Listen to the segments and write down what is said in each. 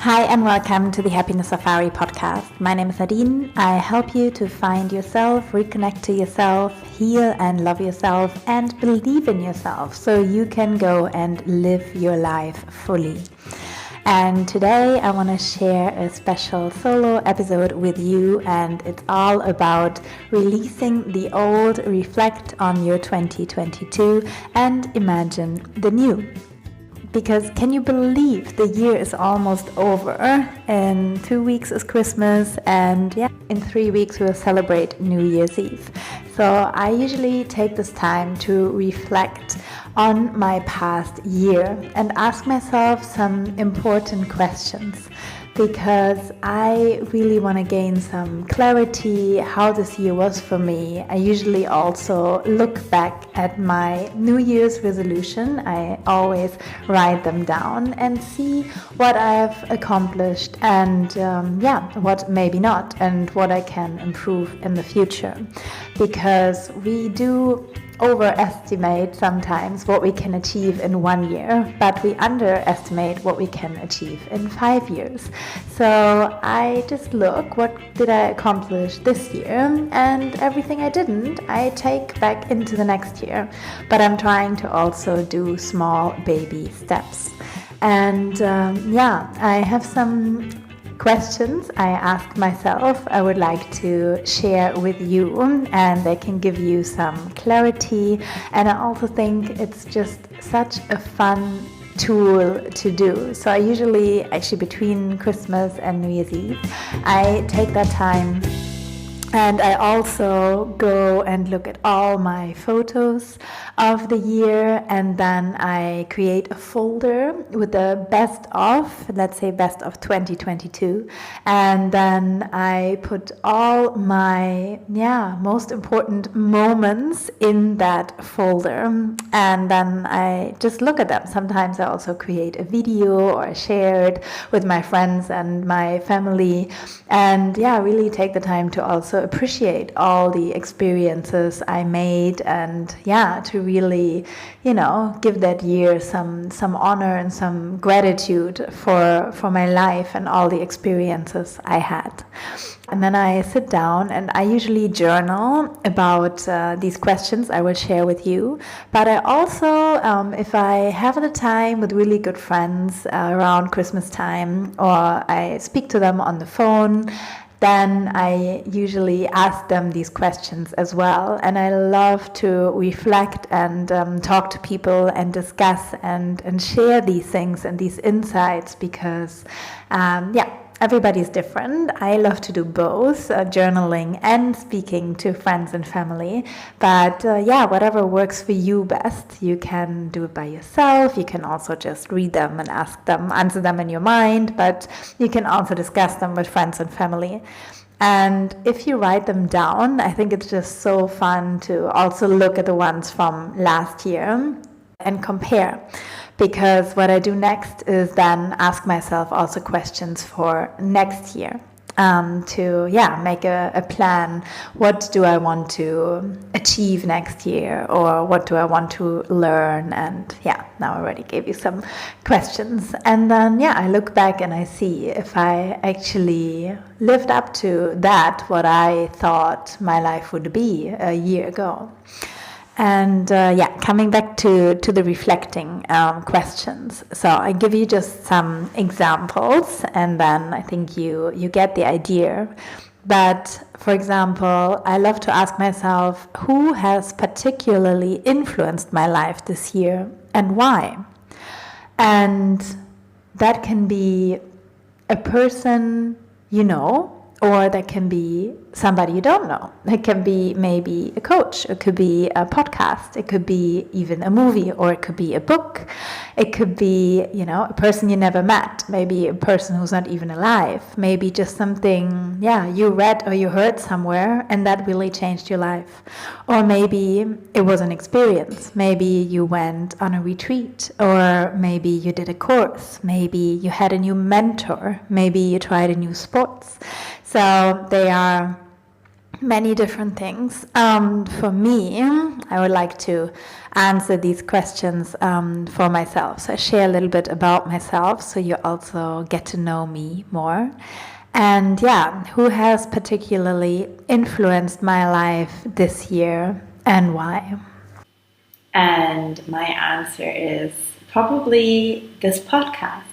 Hi and welcome to the Happiness Safari podcast. My name is Nadine. I help you to find yourself, reconnect to yourself, heal and love yourself, and believe in yourself so you can go and live your life fully. And today I want to share a special solo episode with you, and it's all about releasing the old, reflect on your 2022 and imagine the new. Because can you believe the year is almost over? In 2 weeks is Christmas, and in 3 weeks we'll celebrate New Year's Eve. So I usually take this time to reflect on my past year and ask myself some important questions, because I really want to gain some clarity how this year was for me. I usually also look back at my New Year's resolution. I always write them down and see what I have accomplished and what maybe not, and what I can improve in the future. Because we do overestimate sometimes what we can achieve in 1 year, but we underestimate what we can achieve in 5 years. So I just look, what did I accomplish this year, and everything I didn't, I take back into the next year. But I'm trying to also do small baby steps. And I have some questions I ask myself I would like to share with you, and they can give you some clarity. And I also think it's just such a fun tool to do. So I usually, actually between Christmas and New Year's Eve, I take that time and I also go and look at all my photos of the year, and then I create a folder with the best of, let's say best of 2022, and then I put all my most important moments in that folder, and then I just look at them. Sometimes I also create a video or share it with my friends and my family, and really take the time to also appreciate all the experiences I made, and to really give that year some honor and some gratitude for my life and all the experiences I had. And then I sit down and I usually journal about these questions I will share with you. But I also, if I have the time with really good friends around Christmas time, or I speak to them on the phone, then I usually ask them these questions as well. And I love to reflect and talk to people and discuss and share these things and these insights, because everybody's different. I love to do both, journaling and speaking to friends and family. But whatever works for you best, you can do it by yourself. You can also just read them and answer them in your mind, but you can also discuss them with friends and family. And if you write them down, I think it's just so fun to also look at the ones from last year and compare. Because what I do next is then ask myself also questions for next year, to make a plan. What do I want to achieve next year, or what do I want to learn? And now I already gave you some questions. And then I look back and I see if I actually lived up to that, what I thought my life would be a year ago. And coming back to the reflecting questions. So I give you just some examples, and then I think you get the idea. But for example, I love to ask myself, who has particularly influenced my life this year and why? And that can be a person you know, or that can be somebody you don't know. It can be maybe a coach, it could be a podcast, it could be even a movie, or it could be a book. It could be, a person you never met, maybe a person who's not even alive, maybe just something, you read or you heard somewhere and that really changed your life. Or maybe it was an experience. Maybe you went on a retreat, or maybe you did a course, maybe you had a new mentor, maybe you tried a new sports. So they are many different things. For me, I would like to answer these questions for myself. So I share a little bit about myself so you also get to know me more. And yeah, who has particularly influenced my life this year and why? And my answer is probably this podcast,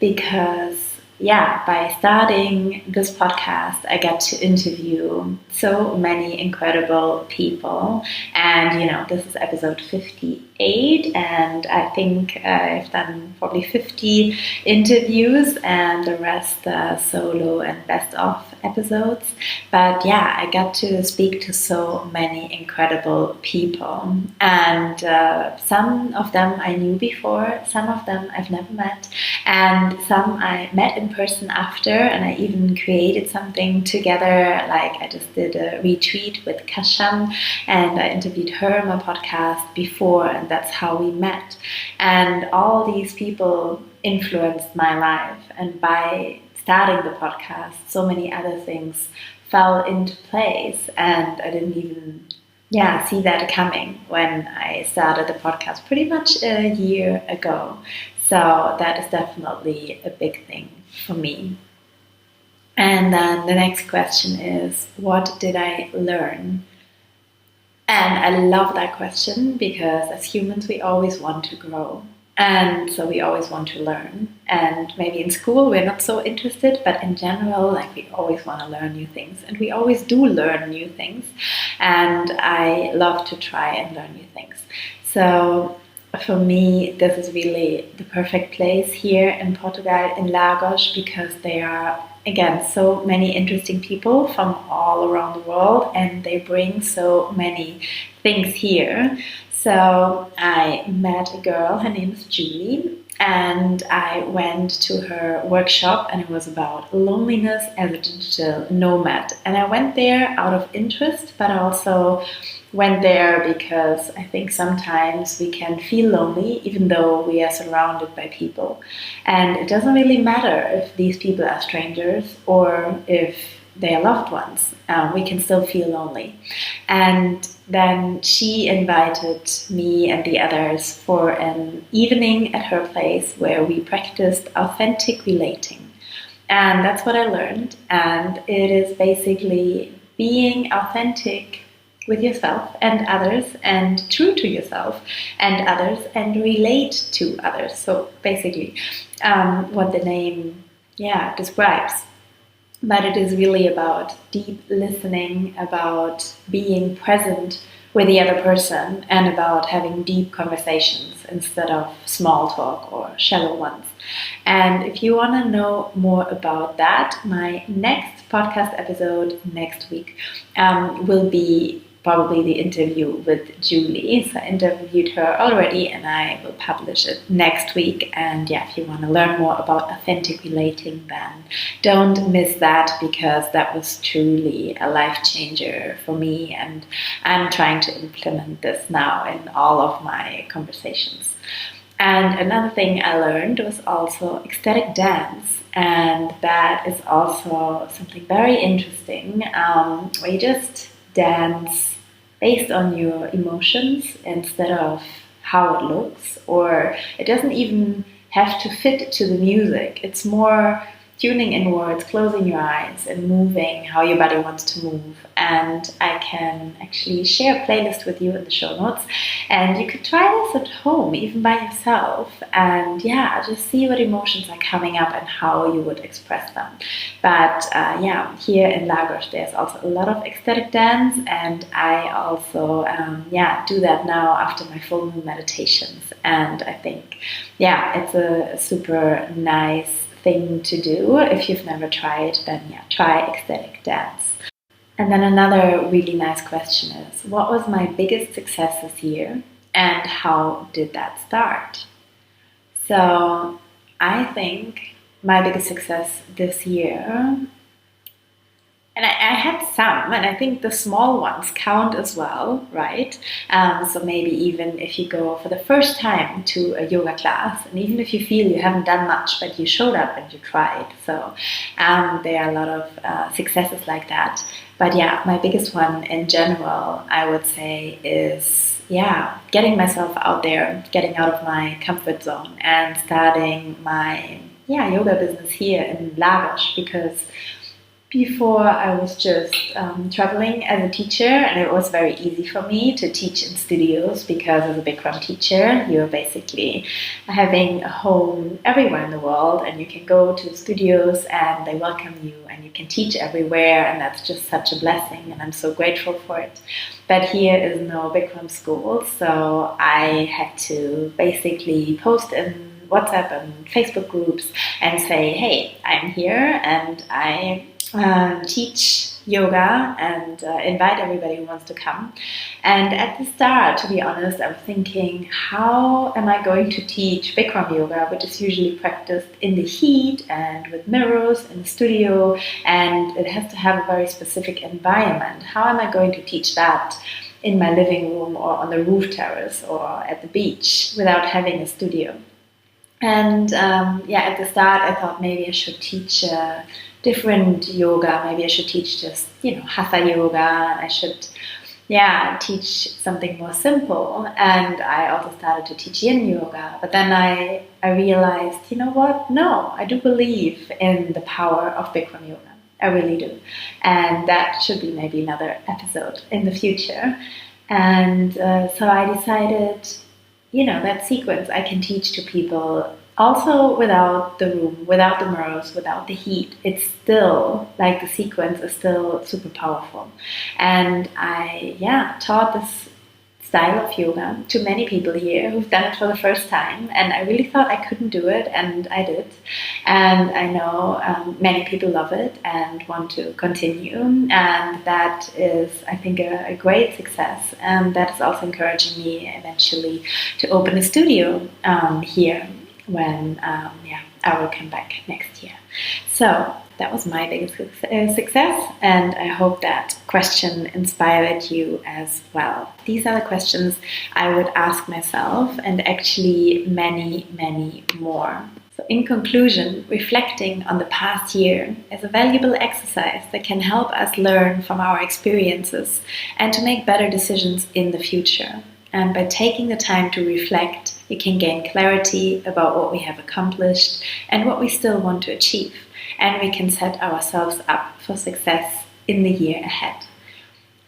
because by starting this podcast, I get to interview so many incredible people. And, this is episode 58, and I think I've done probably 50 interviews, and the rest solo and best of episodes. But I got to speak to so many incredible people. And some of them I knew before, some of them I've never met, and some I met in person after, and I even created something together. Like I just did a retreat with Kasham, and I interviewed her on my podcast before, and that's how we met. And all these people influenced my life, and by starting the podcast, so many other things fell into place, and I didn't even see that coming when I started the podcast pretty much a year ago. So that is definitely a big thing for me. And then the next question is, what did I learn? And I love that question, because as humans we always want to grow. And so we always want to learn. And maybe in school we're not so interested, but in general, like, we always want to learn new things. And we always do learn new things. And I love to try and learn new things. So for me, this is really the perfect place here in Portugal, in Lagos, because there are, again, so many interesting people from all around the world, and they bring so many things here. So I met a girl, her name is Julie, and I went to her workshop, and it was about loneliness as a digital nomad. And I went there out of interest, but also went there because I think sometimes we can feel lonely even though we are surrounded by people. And it doesn't really matter if these people are strangers or if they are loved ones. We can still feel lonely. And then she invited me and the others for an evening at her place where we practiced authentic relating. And that's what I learned. And it is basically being authentic with yourself and others, and true to yourself and others, and relate to others. So basically what the name describes. But it is really about deep listening, about being present with the other person, and about having deep conversations instead of small talk or shallow ones. And if you want to know more about that, my next podcast episode next week will be probably the interview with Julie. So I interviewed her already, and I will publish it next week. And if you want to learn more about authentic relating, then don't miss that, because that was truly a life changer for me, and I'm trying to implement this now in all of my conversations. And another thing I learned was also ecstatic dance, and that is also something very interesting, where you just dance based on your emotions instead of how it looks, or it doesn't even have to fit to the music. It's more tuning inwards, closing your eyes, and moving how your body wants to move. And I can actually share a playlist with you in the show notes, and you could try this at home, even by yourself, and just see what emotions are coming up and how you would express them. But here in Lagos there's also a lot of ecstatic dance, and I also do that now after my full moon meditations. And I think it's a super nice thing to do. If you've never tried, then try ecstatic dance. And then another really nice question is, what was my biggest success this year, and how did that start? So I think my biggest success this year And I had some, and I think the small ones count as well, right? So maybe even if you go for the first time to a yoga class, and even if you feel you haven't done much, but you showed up and you tried. So there are a lot of successes like that. But yeah, my biggest one in general, I would say, is getting myself out there, getting out of my comfort zone, and starting my yoga business here in Lagos, because before I was just traveling as a teacher, and it was very easy for me to teach in studios because as a Bikram teacher, you're basically having a home everywhere in the world, and you can go to studios and they welcome you and you can teach everywhere, and that's just such a blessing, and I'm so grateful for it. But here is no Bikram school, so I had to basically post in WhatsApp and Facebook groups and say, hey, I'm here and I teach yoga and invite everybody who wants to come. And at the start, to be honest, I was thinking, how am I going to teach Bikram yoga, which is usually practiced in the heat and with mirrors in the studio, and it has to have a very specific environment. How am I going to teach that in my living room or on the roof terrace or at the beach without having a studio? And at the start, I thought maybe I should teach different yoga. Maybe I should teach just, hatha yoga. I should, teach something more simple. And I also started to teach yin yoga. But then I realized, you know what? No, I do believe in the power of Bikram yoga. I really do. And that should be maybe another episode in the future. And so I decided, that sequence I can teach to people also without the room, without the mirrors, without the heat. It's still, like, the sequence is still super powerful. And I, taught this style of yoga to many people here who've done it for the first time. And I really thought I couldn't do it, and I did. And I know many people love it and want to continue. And that is, I think, a great success. And that is also encouraging me eventually to open a studio here when I will come back next year. So that was my biggest success, and I hope that question inspired you as well. These are the questions I would ask myself, and actually many, many more. So in conclusion, reflecting on the past year is a valuable exercise that can help us learn from our experiences and to make better decisions in the future. And by taking the time to reflect, you can gain clarity about what we have accomplished and what we still want to achieve. And we can set ourselves up for success in the year ahead.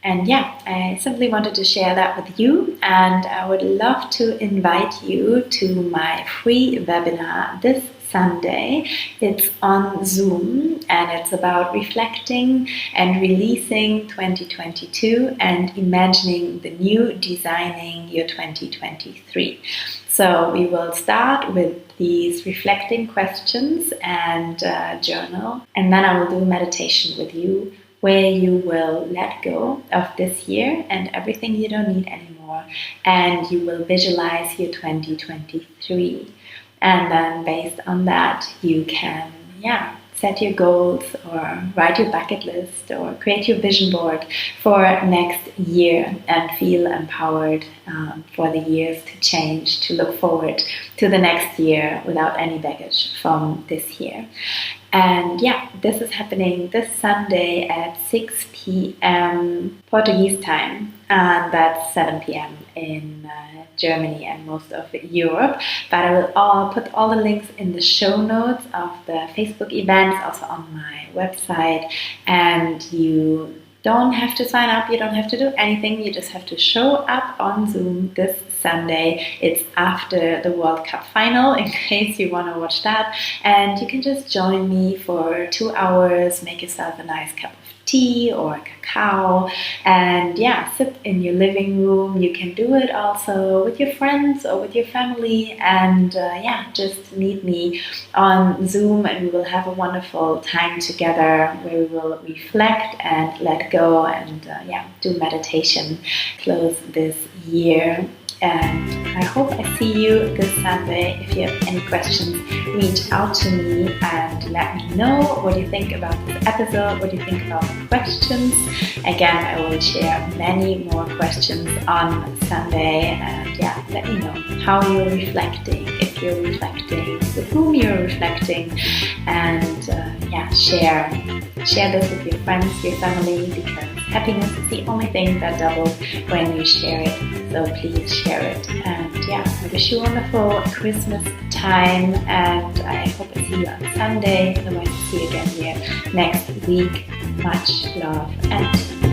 And I simply wanted to share that with you, and I would love to invite you to my free webinar this Sunday. It's on Zoom, and it's about reflecting and releasing 2022 and imagining the new, designing your 2023. So we will start with these reflecting questions and journal, and then I will do a meditation with you where you will let go of this year and everything you don't need anymore, and you will visualize your 2023. And then based on that, you can set your goals or write your bucket list or create your vision board for next year and feel empowered for the years to change, to look forward to the next year without any baggage from this year. And this is happening this Sunday at 6 p.m. Portuguese time, and that's 7 p.m. in Germany and most of Europe. But I will put all the links in the show notes of the Facebook events, also on my website. And you don't have to sign up, you don't have to do anything, you just have to show up on Zoom this Sunday. It's after the World Cup final, in case you want to watch that. And you can just join me for 2 hours, make yourself a nice cup of tea or cacao, and sit in your living room. You can do it also with your friends or with your family, and just meet me on Zoom, and we will have a wonderful time together where we will reflect and let go and do meditation, close this year And I hope I see you this Sunday. If you have any questions, reach out to me and let me know what you think about this episode, what you think about the questions. Again, I will share many more questions on Sunday, and yeah, let me know how you're reflecting, if you're reflecting, with whom you're reflecting, and share this with your friends, your family, because happiness is the only thing that doubles when you share it. So please share it. And yeah, I wish you a wonderful Christmas time, and I hope I see you on Sunday. Otherwise, I'll see you again here next week. Much love and